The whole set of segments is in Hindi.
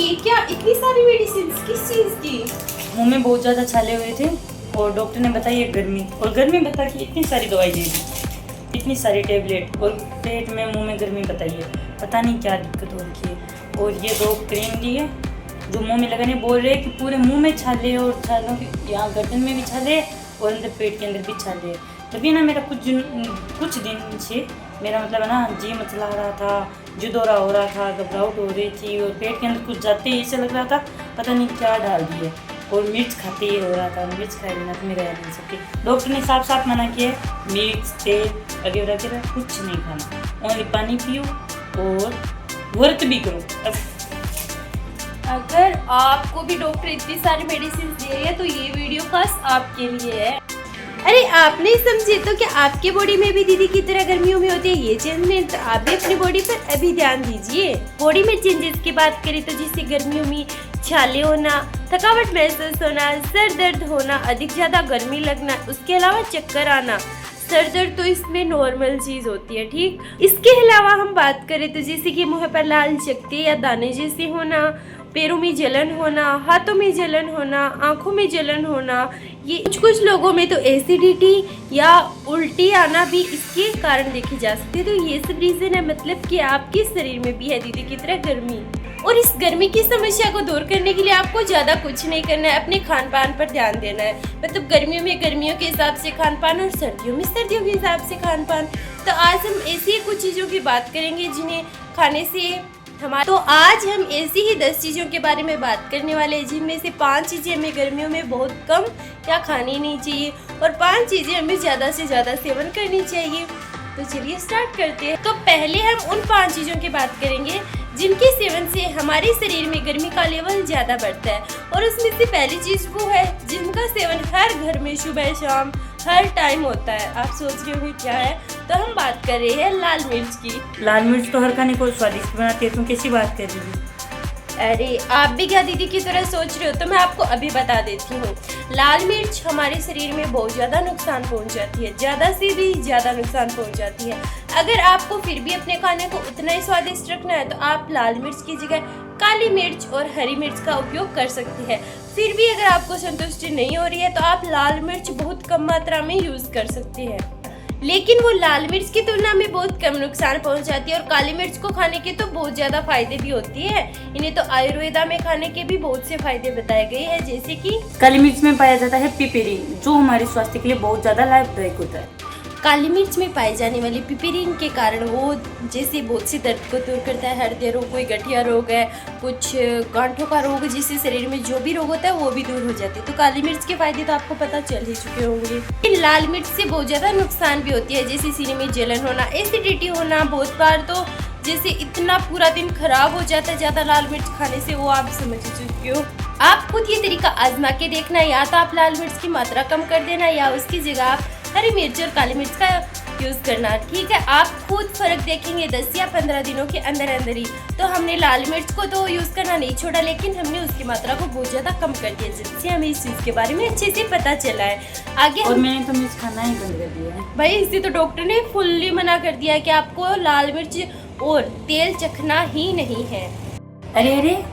ये क्या इतनी सारी मेडिसिन किस चीज की? मुंह में बहुत ज़्यादा छाले हुए थे और डॉक्टर ने बताई गर्मी, और गर्मी बता के इतनी सारी दवाई दे दी, इतनी सारी टेबलेट, और पेट में मुंह में गर्मी बताइए, पता नहीं क्या दिक्कत हो रही है। और ये 2 क्रीम दी है जो मुंह में लगाने, बोल रहे हैं कि पूरे मुंह में छाले, और छालों के यहाँ गर्दन में भी छाले और अंदर पेट के अंदर भी छाले। तभी ना मेरा कुछ दिन से मेरा मतलब है ना जी मचला रहा था, जो दौरा हो रहा था, घबराहट हो रही थी, और पेट के अंदर कुछ जाते ही ऐसे लग रहा था पता नहीं क्या डाल दिए, और मिर्च खाते ही हो रहा था, मिर्च खाए बिना तो मेरा नहीं सकती। डॉक्टर ने साफ साफ मना किया मिर्च तेल वगैरह वगैरह कुछ नहीं खाना, ओनली पानी पियो और व्रत भी करो। अगर आपको भी डॉक्टर इतनी सारी मेडिसिन दे रही है तो ये वीडियो खास आपके लिए है। अरे आप नहीं समझे तो क्या आपके बॉडी में भी दीदी की तरह गर्मियों में होती है ये चेंजमेंट? तो आप भी अपनी बॉडी पर अभी ध्यान दीजिए। बॉडी में चेंजेस की बात करें तो जैसे गर्मियों में छाले होना, थकावट महसूस होना, सर दर्द होना, अधिक ज्यादा गर्मी लगना, उसके अलावा चक्कर आना, सर दर्द तो इसमें नॉर्मल चीज होती है, ठीक। इसके अलावा हम बात करें तो जैसे कि मुंह पर लाल चकत्ते या दाने जैसे होना, पैरों में जलन होना, हाथों में जलन होना, आंखों में जलन होना, ये कुछ लोगों में तो एसिडिटी या उल्टी आना भी इसके कारण देखी जा सकती है। तो ये सब रीजन है, मतलब कि आपके शरीर में भी है दीदी की तरह गर्मी। और इस गर्मी की समस्या को दूर करने के लिए आपको ज्यादा कुछ नहीं करना है, अपने खान पान पर ध्यान देना है। मतलब गर्मियों में गर्मियों के हिसाब से खान पान और सर्दियों में सर्दियों के हिसाब से खान पान। तो आज हम ऐसी कुछ चीजों की बात करेंगे जिन्हें खाने से आज हम ऐसी ही 10 चीज़ों के बारे में बात करने वाले हैं जिनमें से 5 चीज़ें हमें गर्मियों में बहुत कम या खानी नहीं चाहिए और 5 चीज़ें हमें ज़्यादा से ज़्यादा सेवन करनी चाहिए। तो चलिए स्टार्ट करते हैं। तो पहले हम उन 5 चीज़ों की बात करेंगे जिनके सेवन से हमारे शरीर में गर्मी का लेवल ज़्यादा बढ़ता है, और उसमें से पहली चीज़ वो है जिनका सेवन हर घर में सुबह शाम हर टाइम होता है। आप सोच रहे होंगे क्या है, तो हम बात कर रहे हैं लाल मिर्च की। लाल मिर्च तो हर खाने को स्वादिष्ट बनाती है, तुम कैसी बात कर रही हो? अरे आप भी क्या दीदी की तरह सोच रहे हो? तो मैं आपको अभी बता देती हूँ। लाल मिर्च हमारे शरीर में बहुत ज़्यादा नुकसान पहुँचाती है, ज़्यादा से भी ज़्यादा नुकसान पहुँचाती है। अगर आपको फिर भी अपने खाने को उतना ही स्वादिष्ट रखना है तो आप लाल मिर्च की जगह काली मिर्च और हरी मिर्च का उपयोग कर सकती है। फिर भी अगर आपको संतुष्टि नहीं हो रही है तो आप लाल मिर्च बहुत कम मात्रा में यूज़ कर सकते हैं, लेकिन वो लाल मिर्च की तुलना में बहुत कम नुकसान पहुंचाती है। और काली मिर्च को खाने के तो बहुत ज़्यादा फायदे भी होती है। इन्हें तो आयुर्वेदा में खाने के भी बहुत से फायदे बताए गए हैं, जैसे कि काली मिर्च में पाया जाता है पिपेरिन, जो हमारे स्वास्थ्य के लिए बहुत ज़्यादा लाभदायक होता है। काली मिर्च में पाई जाने वाली पिपेरिन के कारण वो जैसे बहुत से दर्द को दूर करता है, हृदय रोग, कोई गठिया रोग है, कुछ गांठों का रोग, जिससे शरीर में जो भी रोग होता है वो भी दूर हो जाते हैं। तो काली मिर्च के फायदे तो आपको पता चल ही चुके होंगे। लेकिन लाल मिर्च से बहुत ज़्यादा नुकसान भी होती है, जैसे सीने में जलन होना, एसिडिटी होना। बहुत बार तो जैसे इतना पूरा दिन खराब हो जाता है ज़्यादा लाल मिर्च खाने से, वो आप समझ चुके हो। आप खुद ये तरीका आजमा के देखना, या तो आप लाल मिर्च की मात्रा कम कर देना या उसकी जगह आप हरी मिर्च और काली मिर्च का यूज़ करना, ठीक है। आप खुद फर्क देखेंगे 10 या 15 दिनों के अंदर अंदर ही। तो हमने लाल मिर्च को तो यूज़ करना नहीं छोड़ा, लेकिन हमने उसकी मात्रा को बहुत ज़्यादा कम कर दिया, जिससे हमें इस चीज़ के बारे में अच्छे से पता चला है। आगे और मैंने तो मिर्च खाना ही बंद कर दिया है भाई, इससे तो डॉक्टर ने फुल्ली मना कर दिया है कि आपको लाल मिर्च और तेल चखना ही नहीं है। अरे अरे,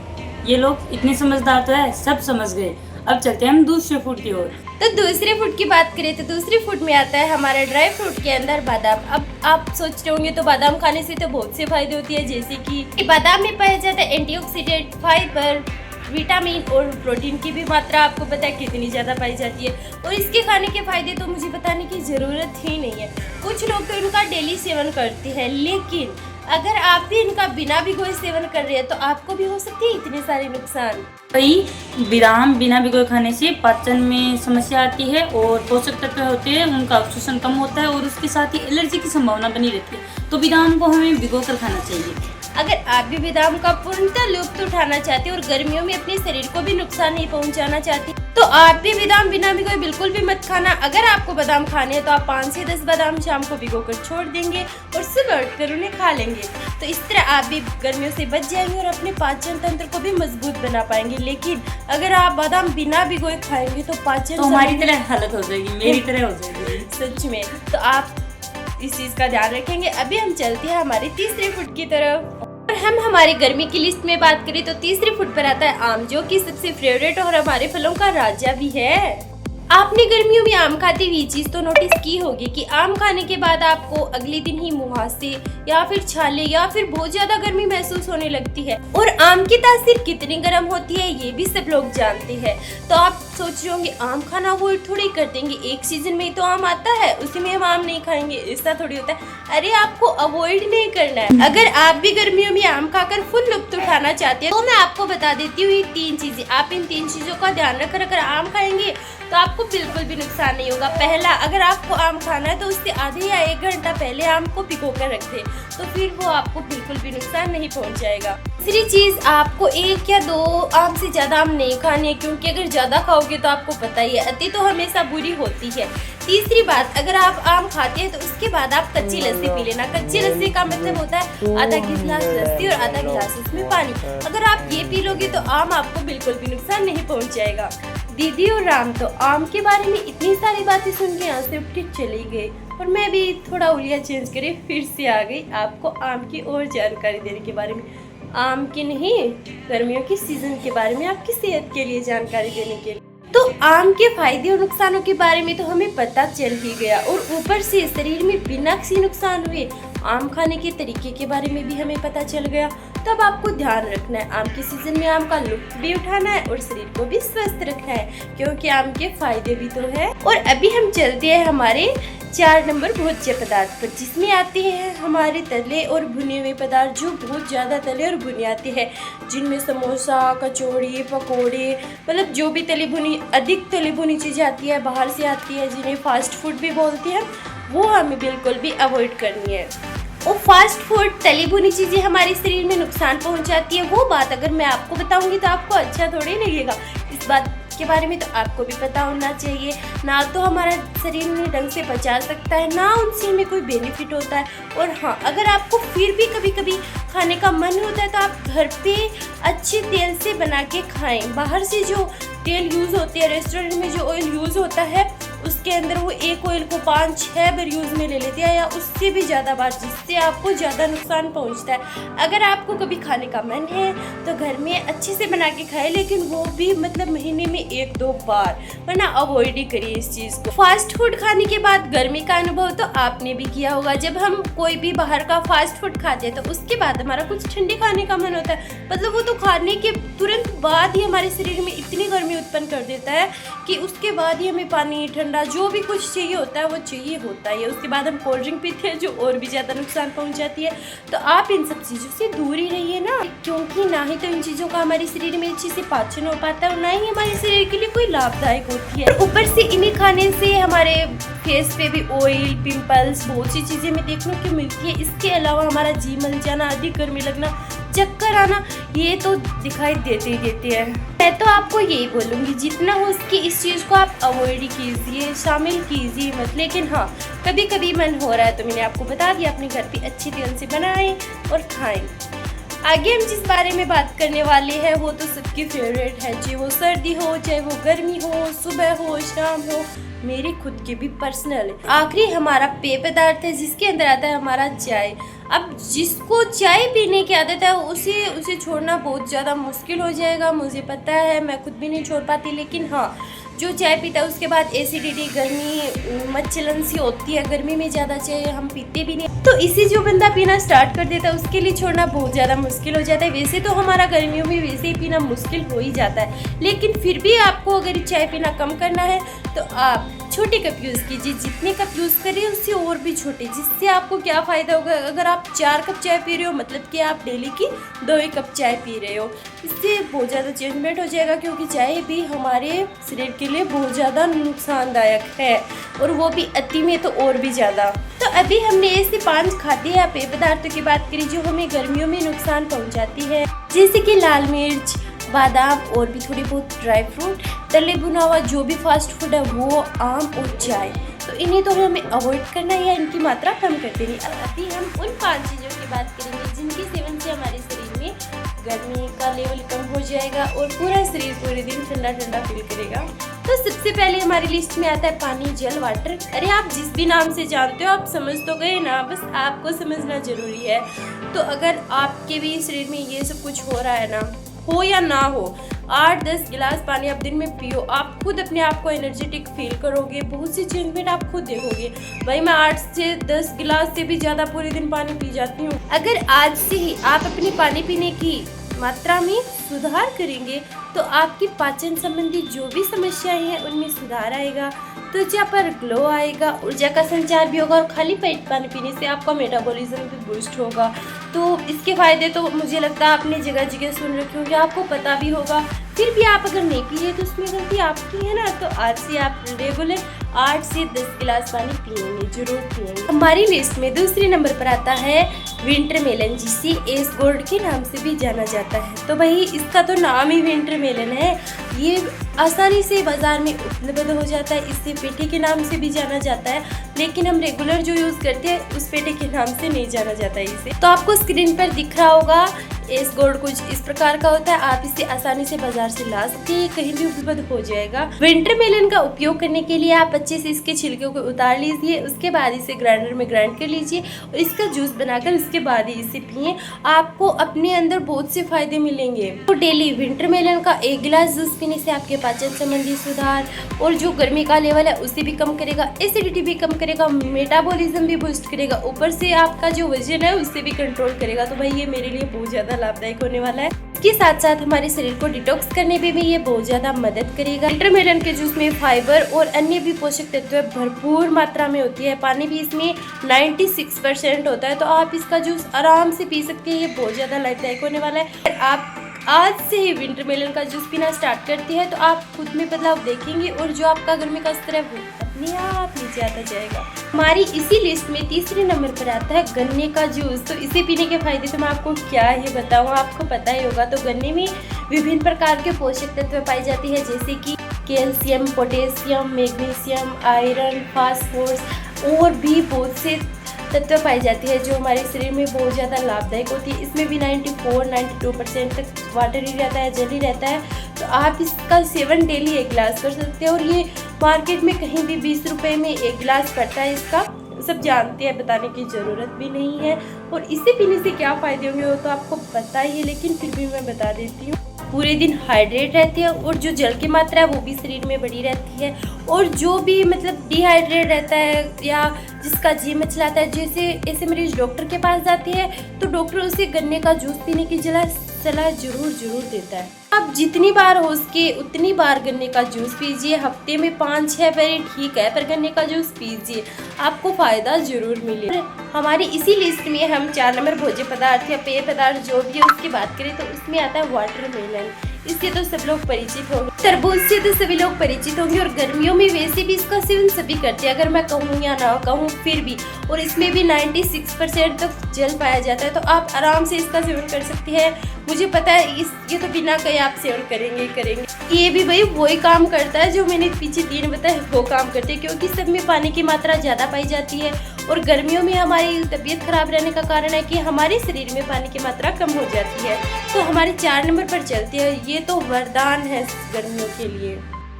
ये लोग इतने समझदार तो है, सब समझ गए। अब चलते हैं हम दूसरे फूड की ओर। तो दूसरे फूड की बात करें तो दूसरे फूड में आता है हमारा ड्राई फ्रूट के अंदर बादाम। अब आप सोच रहे होंगे तो बादाम खाने से तो बहुत से फायदे होती है, जैसे कि बादाम में पाया जाता है एंटीऑक्सीडेंट, फाइबर, विटामिन और प्रोटीन की भी मात्रा आपको पता है कितनी ज़्यादा पाई जाती है। और इसके खाने के फायदे तो मुझे बताने की ज़रूरत ही नहीं है। कुछ लोग तो इनका डेली सेवन करते हैं, लेकिन अगर आप भी इनका बिना भिगोए सेवन कर रहे हैं तो आपको भी हो सकती है इतने सारे नुकसान। कई बादाम बिना भिगोए खाने से पाचन में समस्या आती है, और पोषक तत्व होते हैं उनका अवशोषण कम होता है, और उसके साथ ही एलर्जी की संभावना बनी रहती है। तो बादाम को हमें भिगो कर खाना चाहिए। अगर आप भी बादाम का पूर्णतः लुत्फ उठाना चाहते हैं और गर्मियों में अपने शरीर को भी नुकसान नहीं पहुंचाना चाहते, तो आप भी बादाम बिना भिगोए बिल्कुल भी मत खाना। अगर आपको बादाम खाने हैं तो आप 5 से 10 बादाम शाम को भिगोकर छोड़ देंगे और सुबह उठकर उन्हें खा लेंगे। तो इस तरह आप भी गर्मियों से बच जाएंगे और अपने पाचन तंत्र को भी मजबूत बना पाएंगे। लेकिन अगर आप बादाम बिना भिगोए खाएंगे तो पाचन तो हमारी तरह हालत हो जाएगी, मेरी तरह हो जाएगी सच में। तो आप इस चीज का ध्यान रखेंगे। अभी हम चलते हैं हमारे तीसरे फूड की तरफ। और हम हमारी गर्मी की लिस्ट में बात करें तो तीसरे फुट पर आता है आम, जो कि सबसे फेवरेट और हमारे फलों का राजा भी है। आपने गर्मियों में आम खाते हुए चीज तो नोटिस की होगी कि आम खाने के बाद आपको अगले दिन ही मुहासे या फिर छाले या फिर बहुत ज्यादा गर्मी महसूस होने लगती है। और आम की तासीर कितनी गर्म होती है ये भी सब लोग जानते हैं। तो आप सोच रहे होंगे आम खाना अवॉइड थोड़ी कर देंगे, एक सीजन में ही तो आम आता है उसी में हम आम नहीं खाएंगे, ऐसा थोड़ी होता है। अरे आपको अवॉइड नहीं करना है। अगर आप भी गर्मियों में आम खाकर फुल लुत्फ उठाना चाहते हैं तो मैं आपको बता देती हूँ 3 चीजें। आप इन 3 चीजों का ध्यान रखकर अगर आम खाएंगे तो आपको बिल्कुल भी नुकसान नहीं होगा। पहला, अगर आपको आम खाना है तो उससे आधे या 1 घंटा पहले आम को भिगो कर रख दे, तो फिर वो आपको बिल्कुल भी नुकसान नहीं पहुंचाएगा। दूसरी चीज, आपको 1 या 2 आम से ज्यादा आम नहीं खाने हैं, क्योंकि अगर ज्यादा खाओगे तो आपको पता ही है अति तो हमेशा बुरी होती है। तीसरी बात, अगर आप आम खाते हैं तो उसके बाद आप कच्ची लस्सी पी लेना। कच्ची लस्सी का मतलब होता है आधा गिलास लस्सी और आधा गिलास उसमें पानी। अगर आप ये पी लोगे तो आम आपको बिल्कुल भी नुकसान नहीं पहुंचाएगा। दीदी और राम तो आम के बारे में इतनी सारी बातें सुन के यहाँ से उठ के चली गई और मैं भी थोड़ा उलिया चेंज करे फिर से आ गई आपको आम की और जानकारी देने के बारे में। आम की नहीं, गर्मियों के सीजन के बारे में, आपकी सेहत के लिए जानकारी देने के लिए। तो आम के फायदे और नुकसानों के बारे में तो हमें पता चल ही गया और ऊपर से शरीर में बिना किसी नुकसान हुए आम खाने के तरीके के बारे में भी हमें पता चल गया। तब आपको ध्यान रखना है, आम के सीजन में आम का लुत्फ भी उठाना है और शरीर को भी स्वस्थ रखना है, क्योंकि आम के फायदे भी तो है। और अभी हम चलते हैं हमारे 4 नंबर भोज्य पदार्थ पर, जिसमें आते हैं हमारे तले और भुने हुए पदार्थ, जो बहुत ज़्यादा तले और भुने आते हैं, जिनमें समोसा, कचौड़ी, पकोड़े, मतलब जो भी तली भुनी, अधिक तली भुनी चीज़ें आती है, बाहर से आती है, जिन्हें फास्ट फूड भी बोलते हैं, वो हमें बिल्कुल भी अवॉइड करनी है। और फास्ट फूड, तली भुनी चीज़ें हमारे शरीर में नुकसान पहुंचाती है, वो बात अगर मैं आपको बताऊंगी तो आपको अच्छा थोड़ी लगेगा। इस बात के बारे में तो आपको भी पता होना चाहिए। ना तो हमारा शरीर में ढंग से पचा सकता है, ना उनसे हमें कोई बेनिफिट होता है। और हाँ, अगर आपको फिर भी कभी कभी खाने का मन होता है तो आप घर पे अच्छे तेल से बना के खाएं। बाहर से जो तेल यूज़ होती है, रेस्टोरेंट में जो ऑयल यूज़ होता है, उसके अंदर वो एक ऑयल को 5-6 बार यूज़ में ले लेते हैं या उससे भी ज़्यादा बार, जिससे आपको ज़्यादा नुकसान पहुंचता है। अगर आपको कभी खाने का मन है तो घर में अच्छे से बना के खाएं, लेकिन वो भी मतलब महीने में 1-2 बार, वरना अवॉइड ही करिए इस चीज़ को। फास्ट फूड खाने के बाद गर्मी का अनुभव तो आपने भी किया होगा। जब हम कोई भी बाहर का फास्ट फूड खाते हैं तो उसके बाद हमारा कुछ ठंडे खाने का मन होता है, मतलब वो तो खाने के तुरंत बाद ही हमारे शरीर में इतनी गर्मी उत्पन्न कर देता है कि उसके बाद ही हमें पानी, ठंडा, जो भी कुछ चाहिए होता है वो चाहिए होता है। उसके बाद हम कोल्ड ड्रिंक पीते हैं जो और भी ज़्यादा नुकसान पहुंचाती है। तो आप इन सब चीज़ों से दूर ही रहिए ना, क्योंकि ना ही तो इन चीज़ों का हमारे शरीर में अच्छे से पाचन हो पाता है और ना ही हमारे शरीर के लिए कोई लाभदायक होती है। ऊपर से इन्हें खाने से हमारे फेस पे भी ऑयल, पिंपल्स, बहुत सी चीज़ें हमें देखने को मिलती है। इसके अलावा हमारा जी मल जाना, अधिक गर्मी लगना, चक्कर आना, ये तो दिखाई देते ही देते हैं। मैं तो आपको यही बोलूँगी, जितना हो सके इस चीज़ को आप अवॉइड कीजिए, शामिल कीजिए मत। लेकिन हाँ, कभी कभी मन हो रहा है तो मैंने आपको बता दिया, अपने घर पे अच्छे तेल से बनाएं और खाएं। आगे हम जिस बारे में बात करने वाले हैं वो तो सबकी फेवरेट है, चाहे वो सर्दी हो, चाहे वो गर्मी हो, सुबह हो, शाम हो, मेरी खुद की भी पर्सनल है। आखिरी हमारा पेय पदार्थ है, जिसके अंदर आता है हमारा चाय। अब जिसको चाय पीने की आदत है उसे छोड़ना बहुत ज़्यादा मुश्किल हो जाएगा, मुझे पता है, मैं खुद भी नहीं छोड़ पाती। लेकिन हाँ, जो चाय पीता है उसके बाद एसिडिटी, गर्मी, मच्चलन सी होती है, गर्मी में ज़्यादा चाय हम पीते भी नहीं, तो इसे जो बंदा पीना स्टार्ट कर देता है उसके लिए छोड़ना बहुत ज़्यादा मुश्किल हो जाता है। वैसे तो हमारा गर्मियों में वैसे ही पीना मुश्किल हो ही जाता है, लेकिन फिर भी आपको अगर चाय पीना कम करना है तो आप छोटे कप यूज़ कीजिए। जितने कप यूज़ करिए उससे और भी छोटे, जिससे आपको क्या फ़ायदा होगा। अगर आप 4 कप चाय पी रहे हो, मतलब कि आप डेली की 2 कप चाय पी रहे हो, इससे बहुत ज़्यादा चेंजमेंट हो जाएगा, क्योंकि चाय भी हमारे शरीर के लिए बहुत ज़्यादा नुकसानदायक है, और वो भी अति में तो और भी ज़्यादा। तो अभी हमने ऐसे 5 खाद्य या पेय पदार्थों की बात करी जो हमें गर्मियों में नुकसान पहुँचाती है, जैसे कि लाल मिर्च, बादाम और भी थोड़ी बहुत ड्राई फ्रूट, तले भुना हुआ जो भी फास्ट फूड है वो, आम और चाय। तो इन्हें तो हमें अवॉइड करना है या इनकी मात्रा कम कर देनी। अभी हम उन 5 चीज़ों की बात करेंगे जिनके सेवन से हमारे शरीर में गर्मी का लेवल कम हो जाएगा और पूरा शरीर पूरे दिन ठंडा ठंडा फील करेगा। तो सबसे पहले हमारी लिस्ट में आता है पानी, जल, वाटर। अरे आप जिस भी नाम से जानते हो आप समझ तो गए ना, बस आपको समझना जरूरी है। तो अगर आपके भी शरीर में ये सब कुछ हो रहा है ना, हो या ना हो, 8-10 गिलास पानी आप दिन में पियो, आप खुद अपने आप को एनर्जेटिक फील करोगे, बहुत सी चेंजमेंट आप खुद देखोगे। भाई मैं 8 से 10 गिलास से भी ज़्यादा पूरे दिन पानी पी जाती हूँ। अगर आज से ही आप अपनी पानी पीने की मात्रा में सुधार करेंगे तो आपकी पाचन संबंधी जो भी समस्याएं हैं उनमें सुधार आएगा, त्वचा पर ग्लो आएगा, ऊर्जा का संचार भी होगा और खाली पेट पानी पीने से आपका मेटाबॉलिज्म भी बूस्ट होगा। तो इसके फायदे तो मुझे लगता है आपने जगह जगह सुन रखे होंगे, आपको पता भी होगा, फिर भी आप अगर नहीं पिए तो उसमें गलती आपकी है ना। तो आज से आप रेगुलर 8 से 10 गिलास पानी पिएंगे, जरूर पिएंगे। हमारी लिस्ट में दूसरे नंबर पर आता है विंटर मेलन, जिसे एस गोल्ड के नाम से भी जाना जाता है। तो भाई इसका तो नाम ही विंटर मेलन है, ये आसानी से बाजार में उपलब्ध हो जाता है, इससे पेठे के नाम से भी जाना जाता है, लेकिन हम रेगुलर जो यूज़ करते हैं उस पेठे के नाम से नहीं जाना जाता है इसे। तो आपको स्क्रीन पर दिख रहा होगा एस गोल्ड कुछ इस प्रकार का होता है, आप इसे आसानी से बाजार से ला सकते हैं, कहीं भी उपलब्ध हो जाएगा। विंटर मेलन का उपयोग करने के लिए आप अच्छे से इसके छिलके को उतार लीजिए, उसके बाद इसे ग्राइंडर में ग्राइंड कर लीजिए और इसका जूस बनाकर उसके बाद ही इसे पिए, आपको अपने अंदर बहुत से फायदे मिलेंगे। तो डेली विंटर मेलन का 1 गिलास जूस पीने से आपके पाचन संबंधी सुधार और जो गर्मी का लेवल है उसे भी कम करेगा, एसिडिटी भी कम करेगा, मेटाबॉलिज्म भी बूस्ट करेगा, ऊपर से आपका जो वजन है उससे भी कंट्रोल करेगा। तो भाई ये मेरे लिए बहुत ज्यादा लाभदायक होने वाला है। इसके साथ साथ हमारे शरीर को डिटॉक्स करने में भी ये बहुत ज्यादा मदद करेगा। विंटर मेलन के जूस में फाइबर और अन्य भी पोषक तत्व भरपूर मात्रा में होती है, पानी भी इसमें 96% होता है, तो आप इसका जूस आराम से पी सकते हैं, ये बहुत ज्यादा लाभदायक होने वाला है। आप आज से ही विंटर मेलन का जूस पीना स्टार्ट करते हैं तो आप खुद में बदलाव देखेंगे और जो आपका गर्मी का स्तर है वो अपने आप नीचे आता जाएगा। हमारी इसी लिस्ट में तीसरे नंबर पर आता है गन्ने का जूस। तो इसे पीने के फायदे तो मैं आपको क्या ही बताऊँ, आपको पता ही होगा। तो गन्ने में विभिन्न प्रकार के पोषक तत्व पाए जाते हैं, जैसे कि calcium, potassium, magnesium, iron, phosphorus और भी बहुत से तत्व पाई जाती है जो हमारे शरीर में बहुत ज़्यादा लाभदायक होती है। इसमें भी 94-92% तक वाटर ही रहता है, जल ही रहता है। तो आप इसका सेवन डेली 1 गिलास कर सकते हैं और ये मार्केट में कहीं भी 20 रुपये में 1 गिलास पड़ता है इसका, सब जानते हैं, बताने की ज़रूरत भी नहीं है। और इसे पीने से क्या फ़ायदे होंगे वो तो आपको पता ही है, लेकिन फिर भी मैं बता देती हूँ। पूरे दिन हाइड्रेट रहते हैं और जो जल की मात्रा है वो भी शरीर में बढ़ी रहती है, और जो भी मतलब डिहाइड्रेट रहता है या जिसका जी मचलाता है, जैसे ऐसे मरीज डॉक्टर के पास जाते हैं तो डॉक्टर उसे गन्ने का जूस पीने की सलाह जरूर देता है। आप जितनी बार हो सके उतनी बार गन्ने का जूस पीजिए, हफ्ते में 5-6 बार ठीक है, पर गन्ने का जूस पीजिए, आपको फायदा जरूर मिलेगा। हमारी इसी लिस्ट में हम 4 नंबर भोज्य पदार्थ या पेय पदार्थ जो भी है उसकी बात करें तो उसमें आता है वाटरमेलन। इससे तो सब लोग परिचित होंगे, तरबूज से तो सभी लोग परिचित होंगे, और गर्मियों में वैसे भी इसका सेवन सभी करते हैं, अगर मैं कहूँ या ना कहूँ फिर भी। और इसमें भी 96% तक जल पाया जाता है, तो आप आराम से इसका सेवन कर सकते हैं। मुझे पता है ये तो बिना कहे आप सेवन करेंगे। ये भी भाई वही काम करता है जो मैंने पीछे 3 बताए वो काम करते हैं, क्योंकि सब में पानी की मात्रा ज़्यादा पाई जाती है। और गर्मियों में हमारी तबीयत खराब रहने का कारण है कि हमारे शरीर में पानी की मात्रा कम हो जाती है। तो हमारे 4 नंबर पर चलते हैं, ये तो वरदान है गर्मियों के लिए।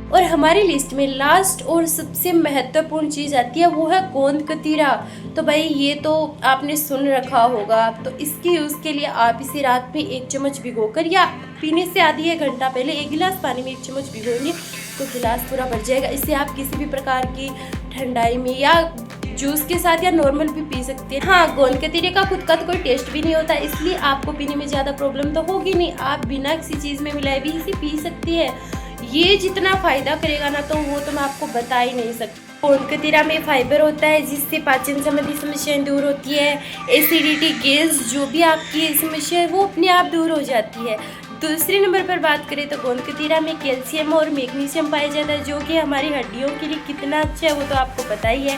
और हमारी लिस्ट में लास्ट और सबसे महत्वपूर्ण चीज़ आती है, वो है गोंद कतीरा। तो भाई ये तो आपने सुन रखा होगा, तो इसके यूज़ के लिए आप इसे रात में 1 चम्मच भिगोकर या पीने से आधी 1 घंटा पहले 1 गिलास पानी में 1 चम्मच भिगोएंगे तो गिलास पूरा भर जाएगा। इससे आप किसी भी प्रकार की ठंडाई में या जूस के साथ या नॉर्मल भी पी सकते हैं। हाँ, गोंद कतीरे का खुद का तो कोई टेस्ट भी नहीं होता, इसलिए आपको पीने में ज़्यादा प्रॉब्लम तो होगी नहीं, आप बिना किसी चीज़ में मिलाए भी इसे पी सकती है। ये जितना फ़ायदा करेगा ना तो वो तो मैं आपको बता ही नहीं सकती। गोंद कतीरा में फाइबर होता है जिससे पाचन संबंधी समस्याएं दूर होती है, एसिडिटी, गैस जो भी आपकी समस्या है वो अपने आप दूर हो जाती है। दूसरे नंबर पर बात करें तो गोंद कतीरा में कैल्शियम और मैग्नीशियम पाया जाता है, जो कि हमारी हड्डियों के लिए कितना अच्छा है वो तो आपको पता ही है।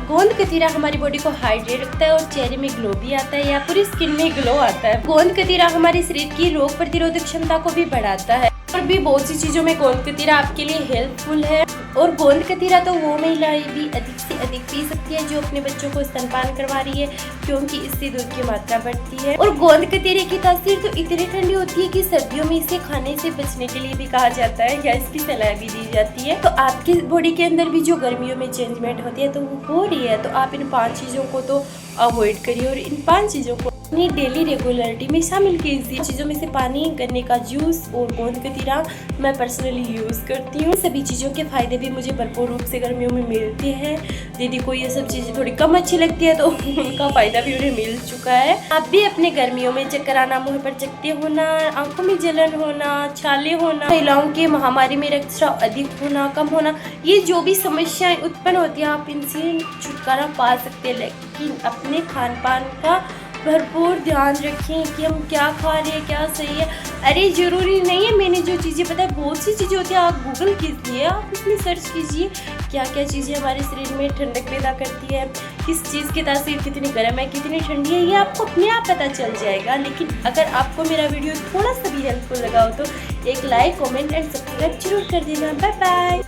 गोंद कतीरा हमारी बॉडी को हाइड्रेट रखता है और चेहरे में ग्लो भी आता है या पूरी स्किन में ग्लो आता है। गोंद कतीरा हमारे शरीर की रोग प्रतिरोधक क्षमता को भी बढ़ाता है, और भी बहुत सी चीज़ों में गोंद कतीरा आपके लिए हेल्पफुल है। और गोंद कतीरा तो वो महिलाएं भी अधिक से अधिक पी सकती है जो अपने बच्चों को स्तनपान करवा रही है, क्योंकि इससे दूध की मात्रा बढ़ती है। और गोंद कतीरे की तासीर तो इतनी ठंडी होती है कि सर्दियों में इसे खाने से बचने के लिए भी कहा जाता है या इसकी सलाह भी दी जाती है। तो आपकी बॉडी के अंदर भी जो गर्मियों में चेंजमेंट होती है तो वो हो रही है, तो आप इन 5 चीज़ों को तो अवॉइड करिए और इन 5 चीज़ों को अपनी डेली रेगुलरिटी में शामिल कीजिए। चीज़ों में से पानी, गन्ने का जूस और गोंद कतीरा मैं पर्सनली यूज़ करती हूँ। सभी चीज़ों के फ़ायदे भी मुझे भरपूर रूप से गर्मियों में मिलते हैं। दीदी को ये सब चीज़ें थोड़ी कम अच्छी लगती है तो उनका फ़ायदा भी उन्हें मिल चुका है। आप भी अपने गर्मियों में चक्कर आना, मुँह पर चकते होना, आंखों में जलन होना, छाले होना, महिलाओं के महामारी में रक्तस्राव अधिक होना, कम होना, ये जो भी समस्याएं उत्पन्न होती हैं आप इनसे छुटकारा पा सकते हैं। लेकिन अपने खान पान का भरपूर ध्यान रखें कि हम क्या खा रहे हैं, क्या सही है। अरे ज़रूरी नहीं है मैंने जो चीज़ें बताई, बहुत सी चीज़ें होती हैं। आप गूगल कीजिए, आप उसमें सर्च कीजिए क्या क्या चीज़ें हमारे शरीर में ठंडक पैदा करती है, किस चीज़ की तासीर कितनी गर्म है, कितनी ठंडी है, ये आपको अपने आप पता चल जाएगा। लेकिन अगर आपको मेरा वीडियो थोड़ा सा भी हेल्पफुल लगा हो तो एक लाइक, कमेंट एंड सब्सक्राइब जरूर कर देना। Bye bye.